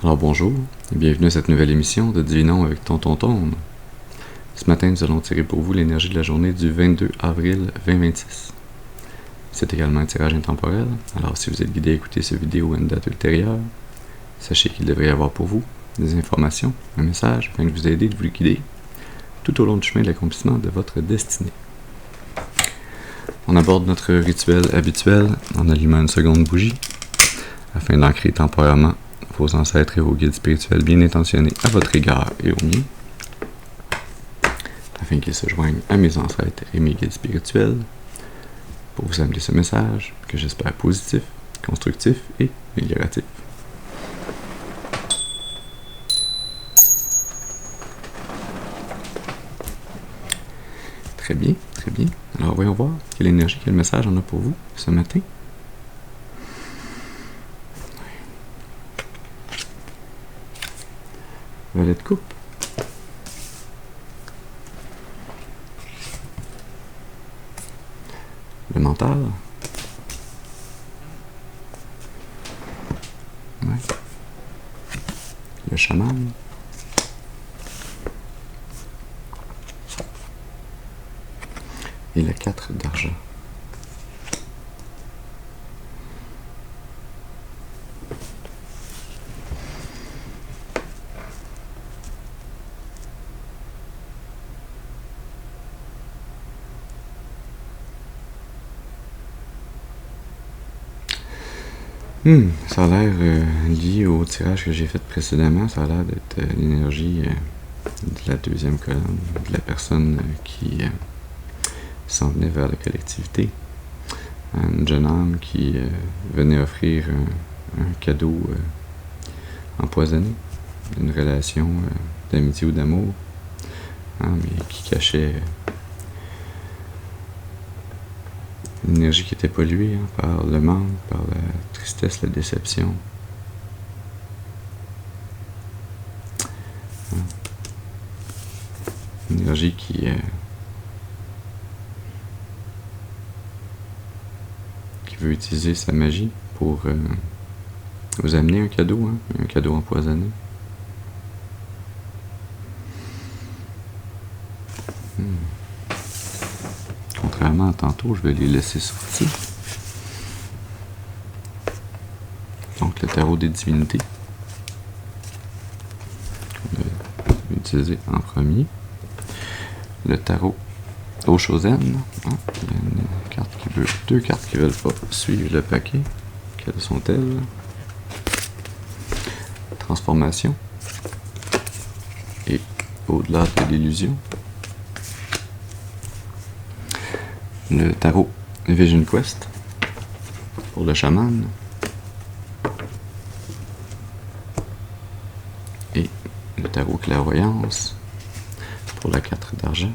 Alors bonjour, et bienvenue à cette nouvelle émission de Divinons avec Tonton Tone. Ce matin, nous allons tirer pour vous l'énergie de la journée du 22 avril 2026. C'est également un tirage intemporel, alors si vous êtes guidé à écouter cette vidéo à une date ultérieure, sachez qu'il devrait y avoir pour vous des informations, un message afin de vous aider, de vous guider tout au long du chemin de l'accomplissement de votre destinée. On aborde notre rituel habituel en allumant une seconde bougie afin d'ancrer temporairement vos ancêtres et vos guides spirituels bien intentionnés à votre égard et au mien, afin qu'ils se joignent à mes ancêtres et mes guides spirituels pour vous amener ce message que j'espère positif, constructif et amélioratif. Très bien, très bien. Alors voyons voir quelle énergie, quel message on a pour vous ce matin. Valet de coupe. Le mental. Ouais. Le chaman. Et la 4 d'argent. Ça a l'air lié au tirage que j'ai fait précédemment. Ça a l'air d'être l'énergie de la deuxième colonne, de la personne qui s'en venait vers la collectivité. Une jeune âme qui venait offrir un cadeau empoisonné, une relation d'amitié ou d'amour, mais qui cachait une énergie qui était polluée par le manque, par la tristesse, la déception. Une énergie qui veut utiliser sa magie pour vous amener un cadeau empoisonné. Contrairement à tantôt, je vais les laisser sortir. Donc le tarot des divinités, qu'on va utiliser en premier. Le tarot Oshozen, il y a deux cartes qui veulent pas suivre le paquet. Quelles sont-elles? Transformation et au-delà de l'illusion. Le tarot Vision Quest pour le chaman et le tarot Clairvoyance pour la 4 d'argent.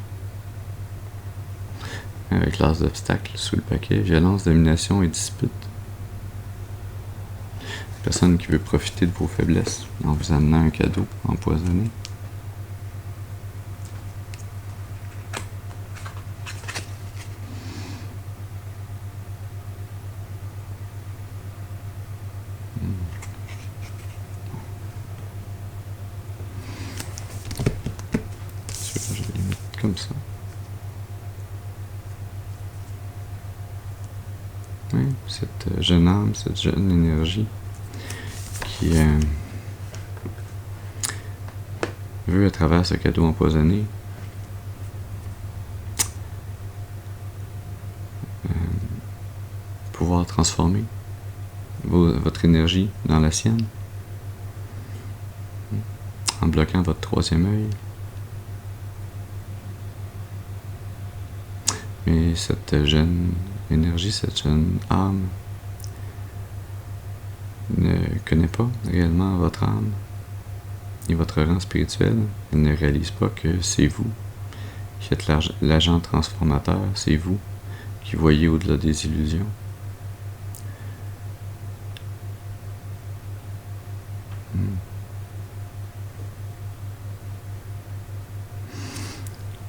Avec l'as d'obstacles sous le paquet, violence, domination et dispute. Personne qui veut profiter de vos faiblesses en vous amenant un cadeau empoisonné. Je vais les mettre comme ça. Oui, cette jeune âme, cette jeune énergie qui veut à travers ce cadeau empoisonné pouvoir transformer votre énergie dans la sienne en bloquant votre troisième œil. Mais cette jeune énergie, cette jeune âme ne connaît pas réellement votre âme et votre rang spirituel. Elle ne réalise pas que c'est vous qui êtes l'agent transformateur, c'est vous qui voyez au-delà des illusions. On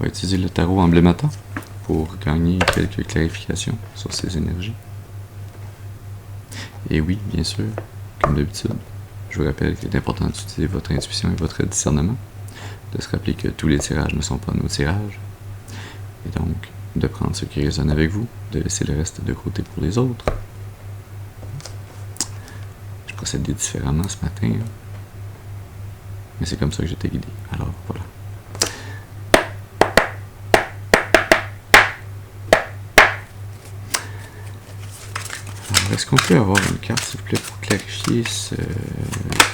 va utiliser le tarot emblématant pour gagner quelques clarifications sur ces énergies. Et oui, bien sûr, comme d'habitude, je Je vous rappelle qu'il est important d'utiliser votre intuition et votre discernement, de se rappeler que tous les tirages ne sont pas nos tirages, et donc de prendre ce qui résonne avec vous, de laisser le reste de côté pour les autres. Je procédais différemment ce matin, mais c'est comme ça que j'étais guidé. Alors voilà. Alors, est-ce qu'on peut avoir une carte, s'il vous plaît, pour clarifier ce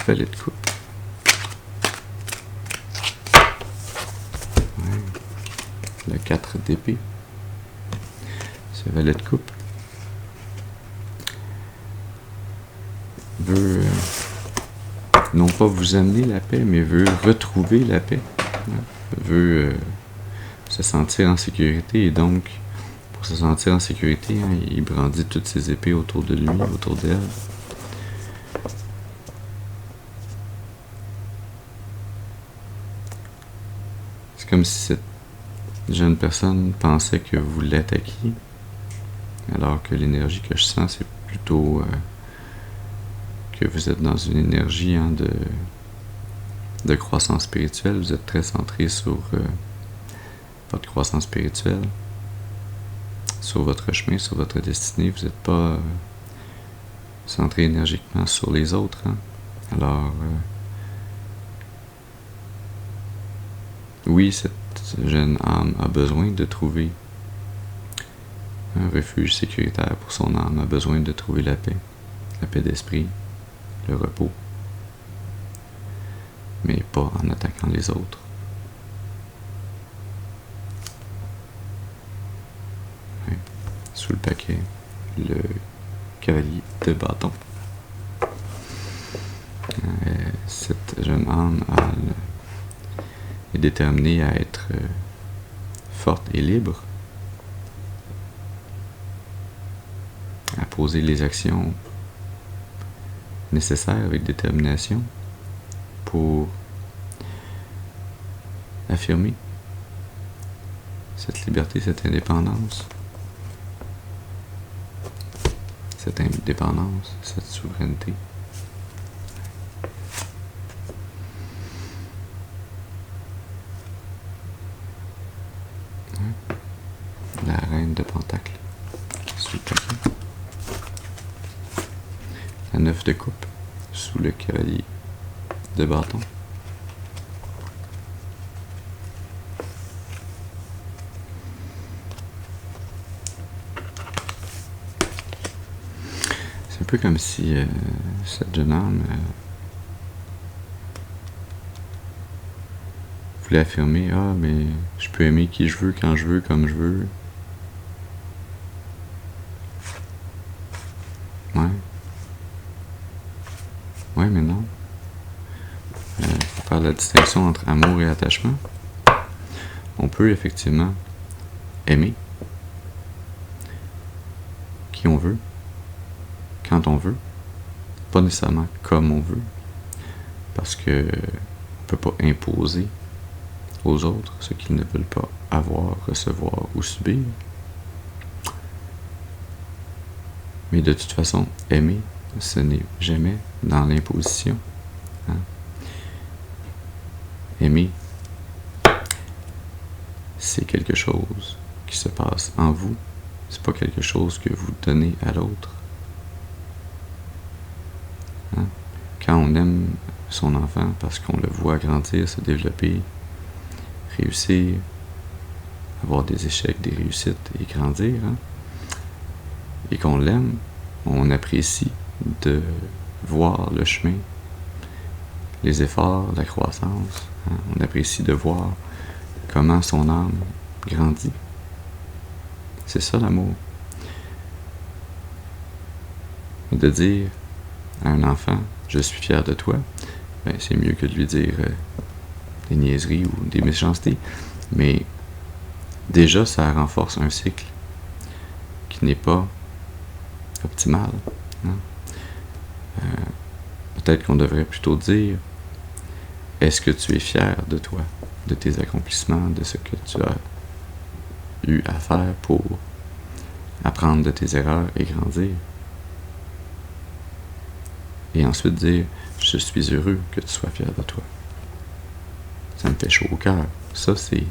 valet de coupe? Ouais. Le 4 d'épée. Ce valet de coupe veut non pas vous amener la paix, mais veut retrouver la paix. Veut se sentir en sécurité, et donc pour se sentir en sécurité, il brandit toutes ses épées autour de lui, autour d'elle. C'est comme si cette jeune personne pensait que vous l'attaquiez, alors que l'énergie que je sens, c'est plutôt que vous êtes dans une énergie de croissance spirituelle. Vous êtes très centré sur votre croissance spirituelle, sur votre chemin, sur votre destinée. Vous n'êtes pas centré énergiquement sur les autres. Alors, oui, cette jeune âme a besoin de trouver un refuge sécuritaire pour son âme, a besoin de trouver la paix d'esprit, le repos, mais pas en attaquant les autres. Ouais. Sous le paquet, le cavalier de bâton. Cette jeune âme est déterminée à être forte et libre, à poser les actions nécessaires avec détermination pour affirmer cette liberté, cette indépendance, cette souveraineté. La reine de Pentacle sous le paquet. La 9 de coupe sous le cavalier de bâton. C'est un peu comme si cette jeune âme voulait affirmer: ah, mais je peux aimer qui je veux, quand je veux, comme je veux. Ouais, mais non. Pour faire la distinction entre amour et attachement, on peut effectivement aimer qui on veut, quand on veut, pas nécessairement comme on veut, parce que on peut pas imposer aux autres ce qu'ils ne veulent pas avoir, recevoir ou subir. Mais de toute façon, aimer, ce n'est jamais dans l'imposition. Aimer, c'est quelque chose qui se passe en vous. C'est pas quelque chose que vous donnez à l'autre. Quand on aime son enfant parce qu'on le voit grandir, se développer, réussir, avoir des échecs, des réussites et grandir, et qu'on l'aime, on apprécie de voir le chemin, les efforts, la croissance. On apprécie de voir comment son âme grandit. C'est ça l'amour. Et de dire à un enfant: je suis fier de toi, ben, c'est mieux que de lui dire des niaiseries ou des méchancetés. Mais déjà, ça renforce un cycle qui n'est pas optimal. Peut-être qu'on devrait plutôt dire: est-ce que tu es fier de toi, de tes accomplissements, de ce que tu as eu à faire pour apprendre de tes erreurs et grandir? Et ensuite dire « Je suis heureux que tu sois fier de toi ». Ça me fait chaud au cœur. Ça, c'est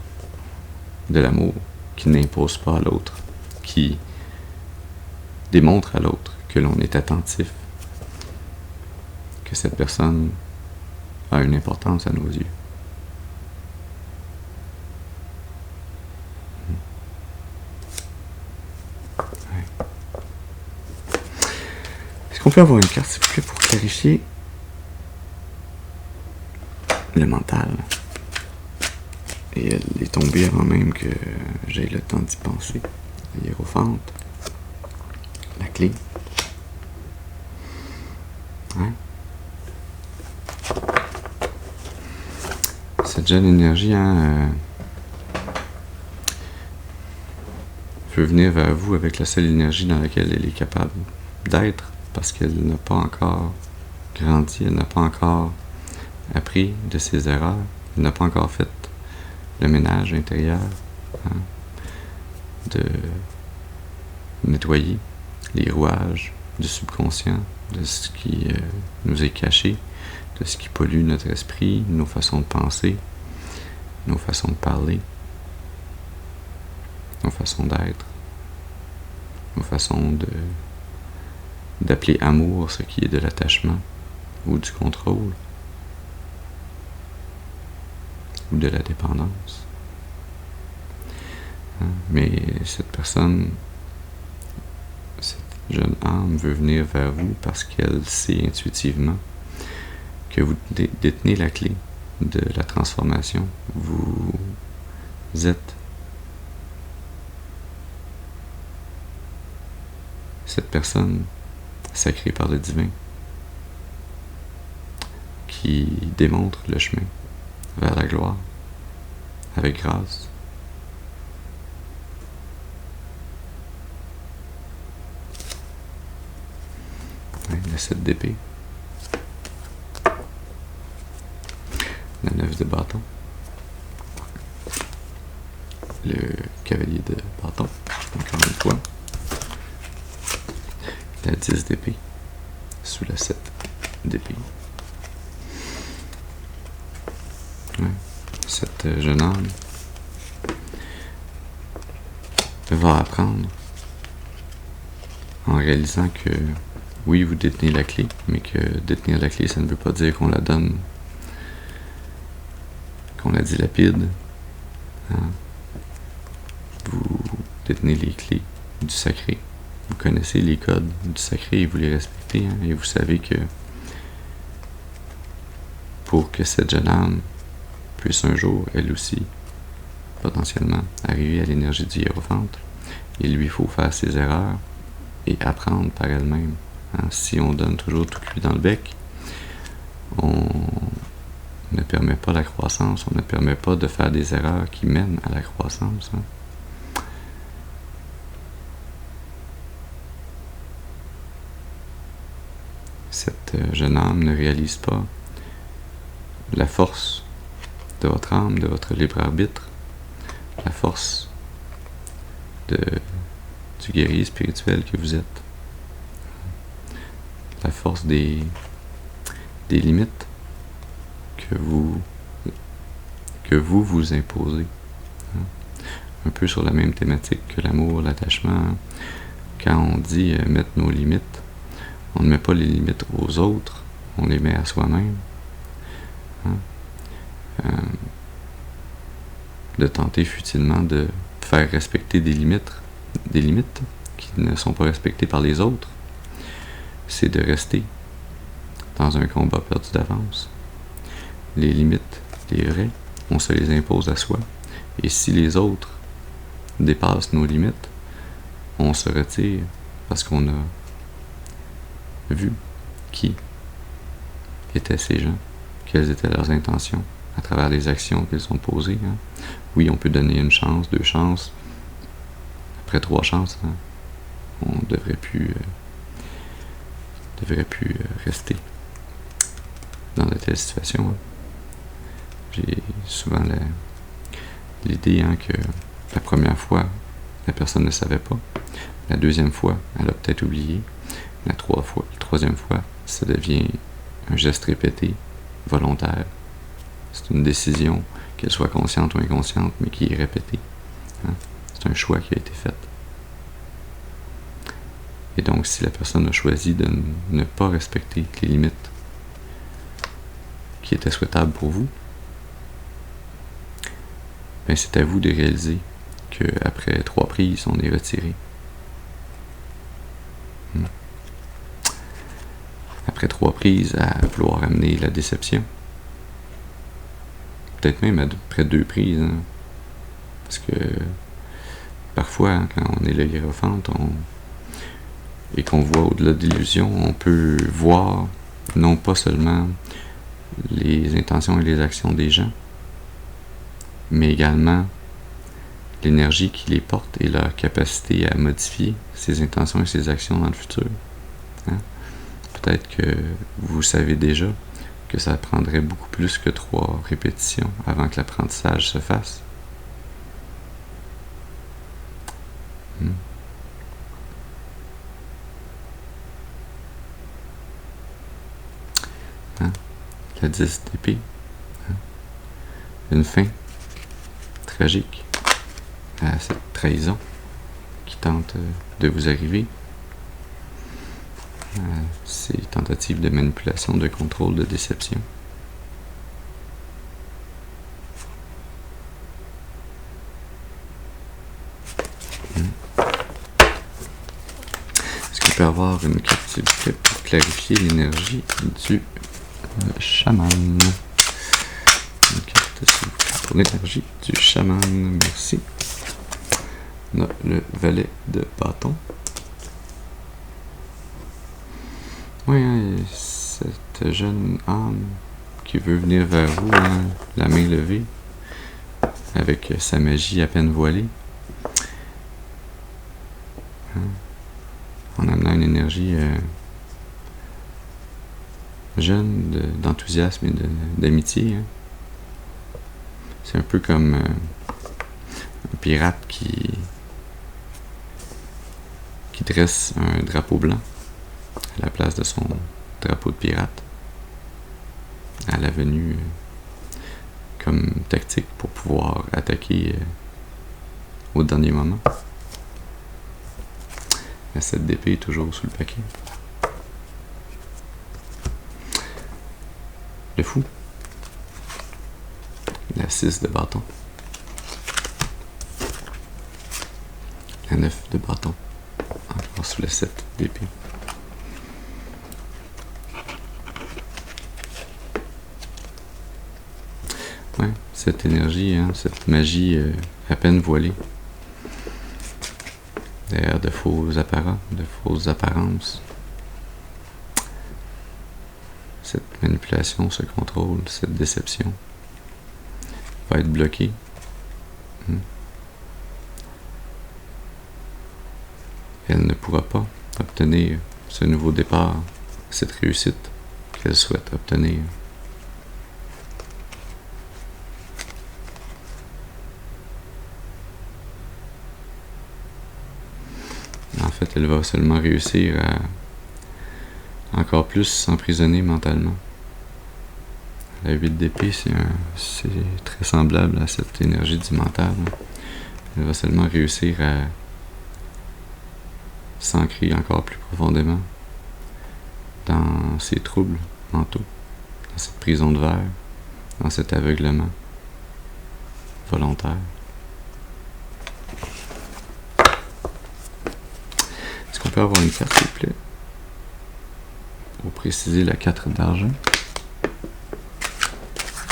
de l'amour qui n'impose pas à l'autre, qui démontre à l'autre que l'on est attentif, que cette personne a une importance à nos yeux. Ouais. Est-ce qu'on peut avoir une carte, s'il vous plaît, pour clarifier le mental? Et elle est tombée avant même que j'aie le temps d'y penser. La hiérophante. La clé. Ouais. Cette jeune énergie peut venir vers vous avec la seule énergie dans laquelle elle est capable d'être, parce qu'elle n'a pas encore grandi, elle n'a pas encore appris de ses erreurs, elle n'a pas encore fait le ménage intérieur, de nettoyer les rouages du subconscient, de ce qui nous est caché, de ce qui pollue notre esprit, nos façons de penser, nos façons de parler, nos façons d'être, nos façons d'appeler amour ce qui est de l'attachement ou du contrôle ou de la dépendance. Mais cette personne, cette jeune âme veut venir vers vous parce qu'elle sait intuitivement que vous détenez la clé de la transformation. Vous êtes cette personne sacrée par le divin qui démontre le chemin vers la gloire avec grâce. La 7 d'épée, la 9 de bâton, le cavalier de bâton, encore une fois, la 10 d'épée, sous la 7 d'épée. Ouais. Cette jeune âme va apprendre en réalisant que oui, vous détenez la clé, mais que détenir la clé, ça ne veut pas dire qu'on la donne, qu'on la dilapide. Vous détenez les clés du sacré. Vous connaissez les codes du sacré et vous les respectez. Et vous savez que pour que cette jeune âme puisse un jour, elle aussi, potentiellement, arriver à l'énergie du hiérophante, il lui faut faire ses erreurs et apprendre par elle-même. Si on donne toujours tout cuit dans le bec, on ne permet pas la croissance, on ne permet pas de faire des erreurs qui mènent à la croissance. Cette jeune âme ne réalise pas la force de votre âme, de votre libre arbitre, la force du guerrier spirituel que vous êtes, la force des limites que vous imposez. Un peu sur la même thématique que l'amour, l'attachement. Quand on dit mettre nos limites, on ne met pas les limites aux autres, on les met à soi-même. De tenter futilement de faire respecter des limites qui ne sont pas respectées par les autres, c'est de rester dans un combat perdu d'avance. Les limites, les vraies, on se les impose à soi. Et si les autres dépassent nos limites, on se retire parce qu'on a vu qui étaient ces gens, quelles étaient leurs intentions à travers les actions qu'ils ont posées. Oui, on peut donner une chance, 2 chances, après 3 chances, on devrait plus rester dans de telles situations. J'ai souvent l'idée que la première fois, la personne ne savait pas. La deuxième fois, elle a peut-être oublié. La troisième fois, ça devient un geste répété, volontaire. C'est une décision, qu'elle soit consciente ou inconsciente, mais qui est répétée. Hein? C'est un choix qui a été fait. Et donc, si la personne a choisi de ne pas respecter les limites qui étaient souhaitables pour vous, ben c'est à vous de réaliser qu'après 3 prises, on est retiré. Après 3 prises à vouloir amener la déception, peut-être même après 2 prises, hein, parce que parfois, hein, quand on est le hiérophante, et qu'on voit au-delà de l'illusion, on peut voir non pas seulement les intentions et les actions des gens, mais également l'énergie qui les porte et leur capacité à modifier ces intentions et ces actions dans le futur. Hein? Peut-être que vous savez déjà que ça prendrait beaucoup plus que 3 répétitions avant que l'apprentissage se fasse. Hein? La 10 d'épée. Hein? Une fin tragique à cette trahison qui tente de vous arriver. Ces tentatives de manipulation, de contrôle, de déception. Est-ce qu'on peut avoir une carte s'il vous plaît pour clarifier l'énergie du chaman? Une carte s'il vous plaît pour l'énergie du chaman, merci. On a le valet de bâton. Oui, hein, cette jeune âme qui veut venir vers vous, hein, la main levée, avec sa magie à peine voilée, hein, en amenant une énergie jeune, d'enthousiasme et d'amitié. Hein. C'est un peu comme un pirate qui dresse un drapeau blanc à la place de son drapeau de pirate, à la venue comme tactique pour pouvoir attaquer au dernier moment. La 7 d'épée est toujours sous le paquet. Le fou. La 6 de bâton. La 9 de bâton. Encore sous la 7 d'épée. Ouais, cette énergie, hein, cette magie à peine voilée. Derrière de faux apparats, de fausses apparences. Cette manipulation, ce contrôle, cette déception va être bloquée. Elle ne pourra pas obtenir ce nouveau départ, cette réussite qu'elle souhaite obtenir. En fait, elle va seulement réussir à encore plus s'emprisonner mentalement. La 8 d'épée, c'est très semblable à cette énergie du mental. Elle va seulement réussir à s'ancrer encore plus profondément dans ces troubles mentaux, dans cette prison de verre, dans cet aveuglement volontaire. Est-ce qu'on peut avoir une carte, s'il vous plaît, pour préciser la 4 d'argent?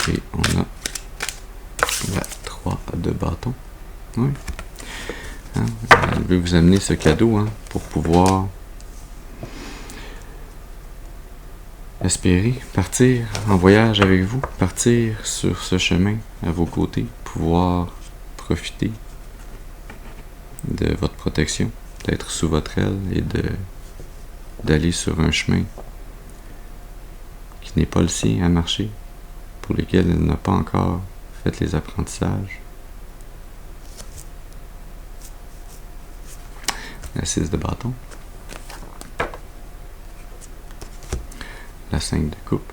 Et on a la 3 de bâton. Oui. Hein? Elle veut vous amener ce cadeau, hein, pour pouvoir espérer partir en voyage avec vous, partir sur ce chemin à vos côtés, pouvoir profiter de votre protection, d'être sous votre aile et d'aller sur un chemin qui n'est pas le sien à marcher, pour lequel elle n'a pas encore fait les apprentissages. La 6 de bâton. la 5 de coupe,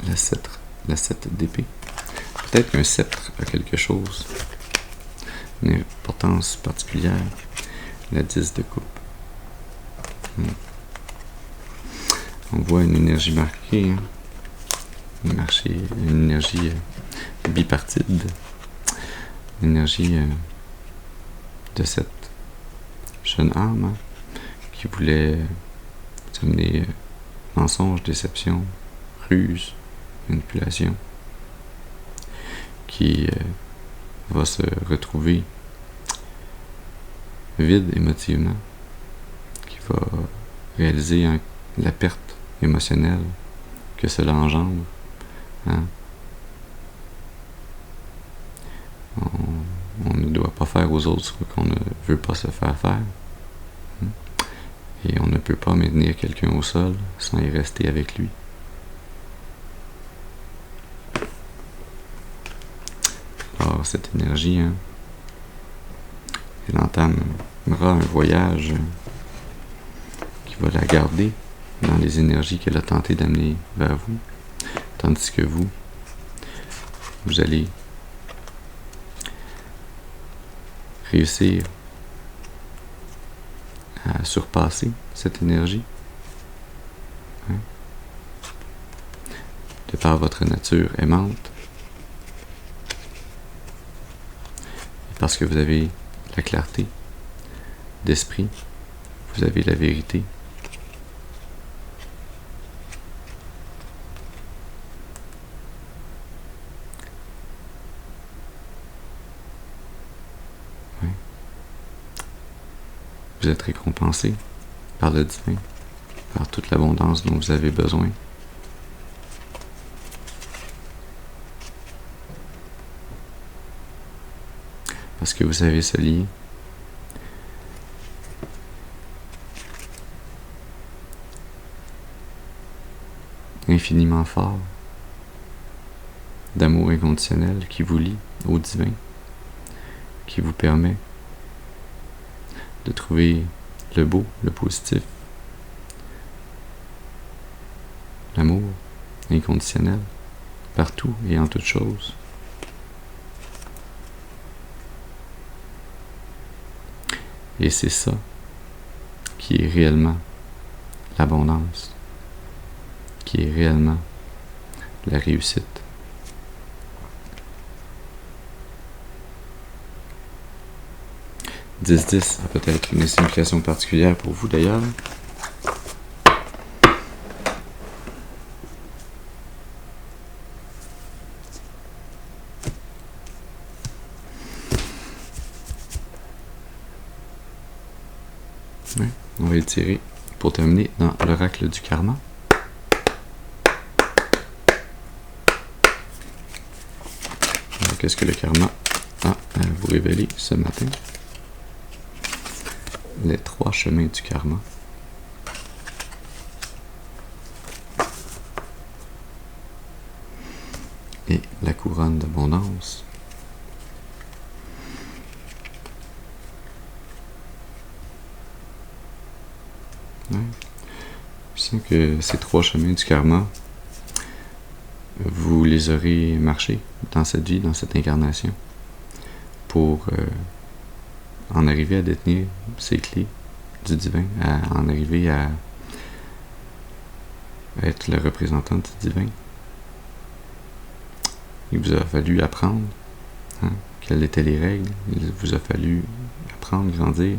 la 7 d'épée. Peut-être qu'un sceptre a quelque chose, une importance particulière, la 10 de coupe. On voit une énergie marquée, hein? Une énergie bipartite, une énergie de cette jeune âme, hein, qui voulait vous amener mensonge, déception, ruse, manipulation, qui va se retrouver vide émotivement, qui va réaliser la perte émotionnelle que cela engendre. Hein? On ne doit pas faire aux autres ce qu'on ne veut pas se faire faire. Et on ne peut pas maintenir quelqu'un au sol sans y rester avec lui. Alors cette énergie, hein, elle entamera un voyage qui va la garder dans les énergies qu'elle a tenté d'amener vers vous, tandis que vous allez réussir à surpasser cette énergie, hein, de par votre nature aimante, et parce que vous avez la clarté d'esprit, vous avez la vérité. Vous êtes récompensé par le divin, par toute l'abondance dont vous avez besoin. Parce que vous avez ce lien infiniment fort d'amour inconditionnel qui vous lie au divin, qui vous permet de trouver le beau, le positif, l'amour inconditionnel, partout et en toutes choses. Et c'est ça qui est réellement l'abondance, qui est réellement la réussite. « 10-10 a peut-être une signification particulière pour vous d'ailleurs. Ouais, on va étirer pour terminer dans l'oracle du karma. Qu'est-ce que le karma a à vous révéler ce matin? Les 3 chemins du karma. Et la couronne d'abondance. Ouais. Je sens que ces 3 chemins du karma, vous les aurez marchés dans cette vie, dans cette incarnation, pour en arriver à détenir ces clés du divin, à en arriver à être le représentant du divin. Il vous a fallu apprendre, hein, quelles étaient les règles. Il vous a fallu apprendre, grandir.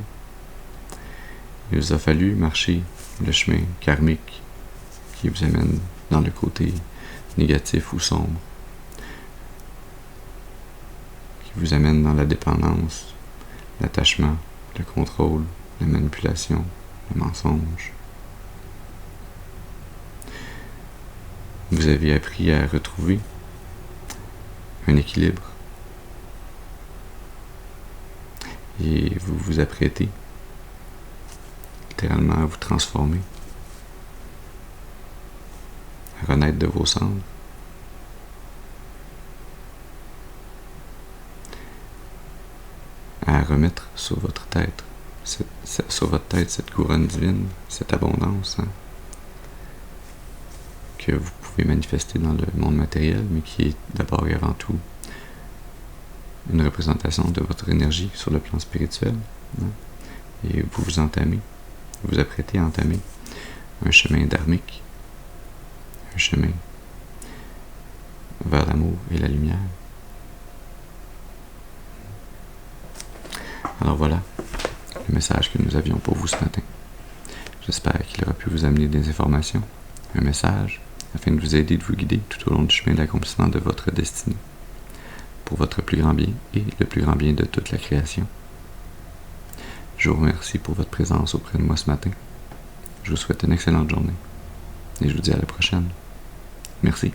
Il vous a fallu marcher le chemin karmique qui vous amène dans le côté négatif ou sombre, qui vous amène dans la dépendance, l'attachement, le contrôle, la manipulation, le mensonge. Vous avez appris à retrouver un équilibre et vous vous apprêtez littéralement à vous transformer, à renaître de vos cendres, à remettre sur votre tête cette couronne divine, cette abondance, hein, que vous pouvez manifester dans le monde matériel, mais qui est d'abord et avant tout une représentation de votre énergie sur le plan spirituel. Et vous vous apprêtez à entamer un chemin dharmique, un chemin vers l'amour et la lumière. Alors voilà le message que nous avions pour vous ce matin. J'espère qu'il aura pu vous amener des informations, un message, afin de vous aider, de vous guider tout au long du chemin d'accomplissement de votre destinée, pour votre plus grand bien et le plus grand bien de toute la création. Je vous remercie pour votre présence auprès de moi ce matin. Je vous souhaite une excellente journée et je vous dis à la prochaine. Merci.